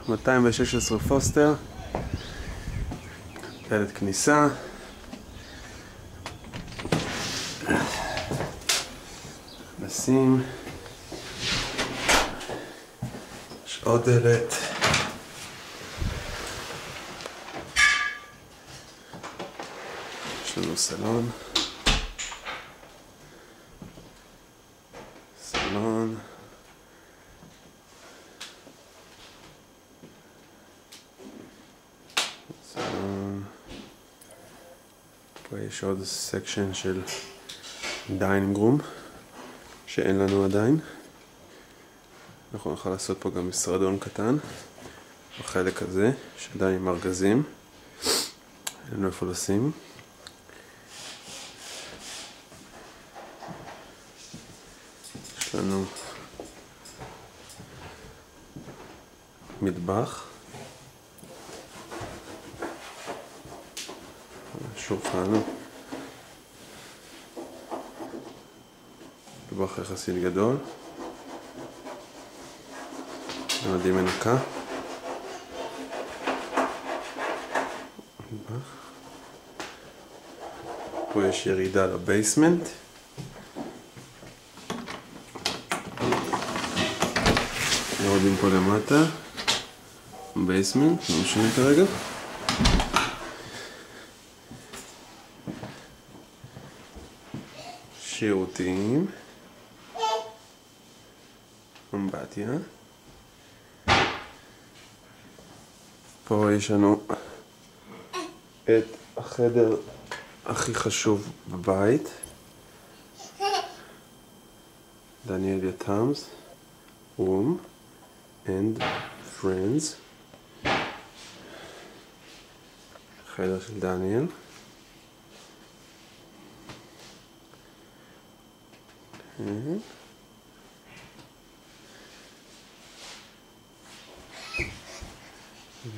216 פוסטר, דלת כניסה, נשים, יש עוד דלת, יש לנו סלון, סלון, פה יש עוד סקשן של דיינינג רום שאין לנו עדיין. אנחנו נוכל לעשות פה גם משרדון קטן בחלק הזה שעדיין עם ארגזים, אין לנו איפה לשים. יש לנו מטבח, שולחן, מטבח יחסית גדול, נעדים מנקה, פה יש ירידה לבייסמנט, יורדים פה למטה, בייסמנט, לא משנה כרגע. שירותים, אמבטיה. פה יש לנו את החדר הכי חשוב בבית, דניאל יתמ's room and friends, חדר של דניאל.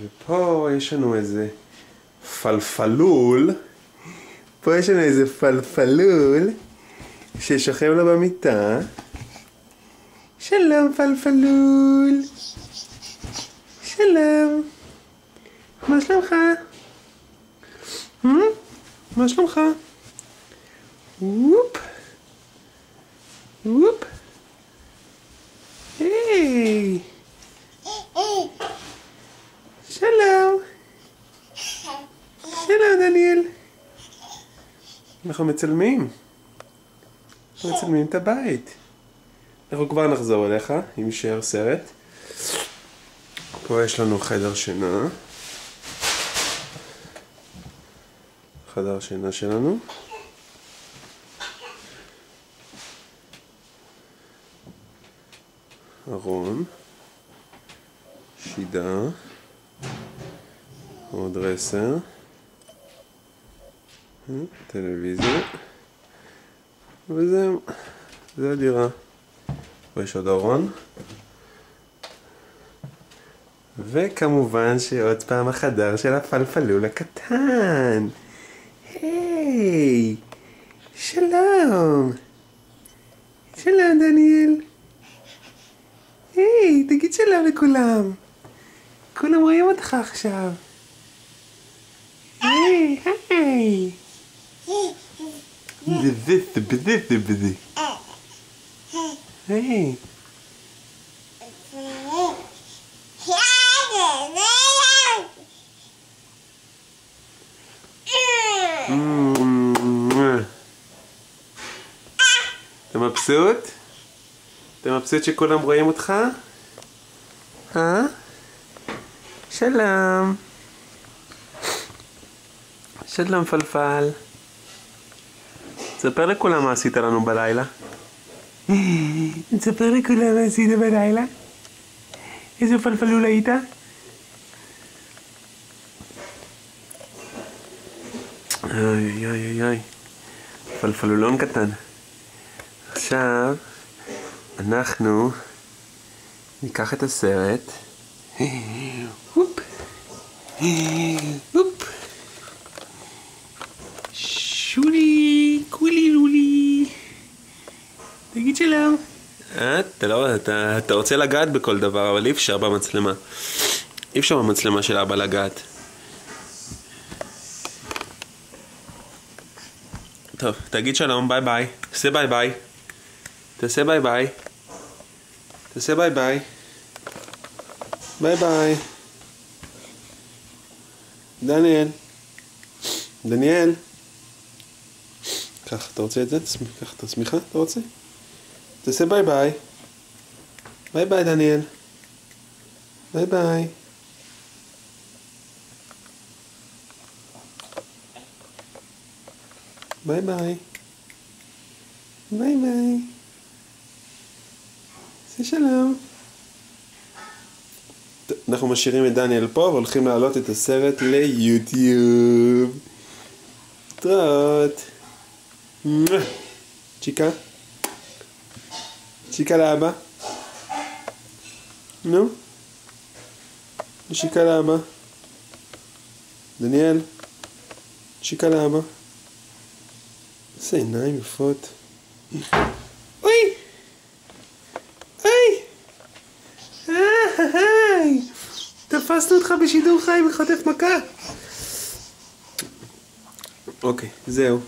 ופה יש לנו איזה פלפלול, פה יש לנו איזה פלפלול ששוכב לו במיטה. שלום פלפלול, שלום, מה שלומך? מה שלומך? וופ וופ, היי, שלום, שלום דניאל, אנחנו מצלמים את הבית, אנחנו כבר נחזור אליך אם יישאר סרט. פה יש לנו חדר שינה, חדר שינה שלנו, ארון, שידה, עוד רסר, טלוויזיה, וזהו, זה הדירה. ויש עוד ארון, וכמובן שעוד פעם החדר של הפלפלול הקטן. היי, שלום, שלום דניאל, היי, תגיד שלום לכולם, כולם רואים אותך עכשיו. היי, היי, היי, אתה מבסוט? אתה מבסוט שכולם רואים אותך? שלום. שלום פלפל. תספר לכולם מה עשית לנו בלילה. תספר לכולם מה עשית בלילה. איזה פלפלול היית? אוי אוי אוי. פלפלולון קטן. עכשיו אנחנו ניקח את הסרט. הופ. הופ. שולי, קולי לולי. תגיד שלום. אתה רוצה לגעת בכל דבר, אבל אי אפשר במצלמה. אי אפשר במצלמה של אבא לגעת. טוב, תגיד שלום, ביי ביי. תעשה ביי ביי. תעשה ביי ביי. תעשה ביי ביי. ביי ביי. דניאל. דניאל. קח, אתה רוצה את זה? קח את השמיכה, אתה רוצה? תעשה ביי ביי. ביי ביי דניאל. ביי ביי. ביי ביי. ביי ביי. עשה שלום. אנחנו משאירים את דניאל פה והולכים להעלות את הסרט ליוטיוב. תראות. צ'יקה. צ'יקה לאבא. נו. צ'יקה לאבא. דניאל. צ'יקה לאבא. איזה עיניים יפות. אוי! אוי! היי! תפסנו אותך בשידור חי וחוטף מכה. אוקיי, זהו.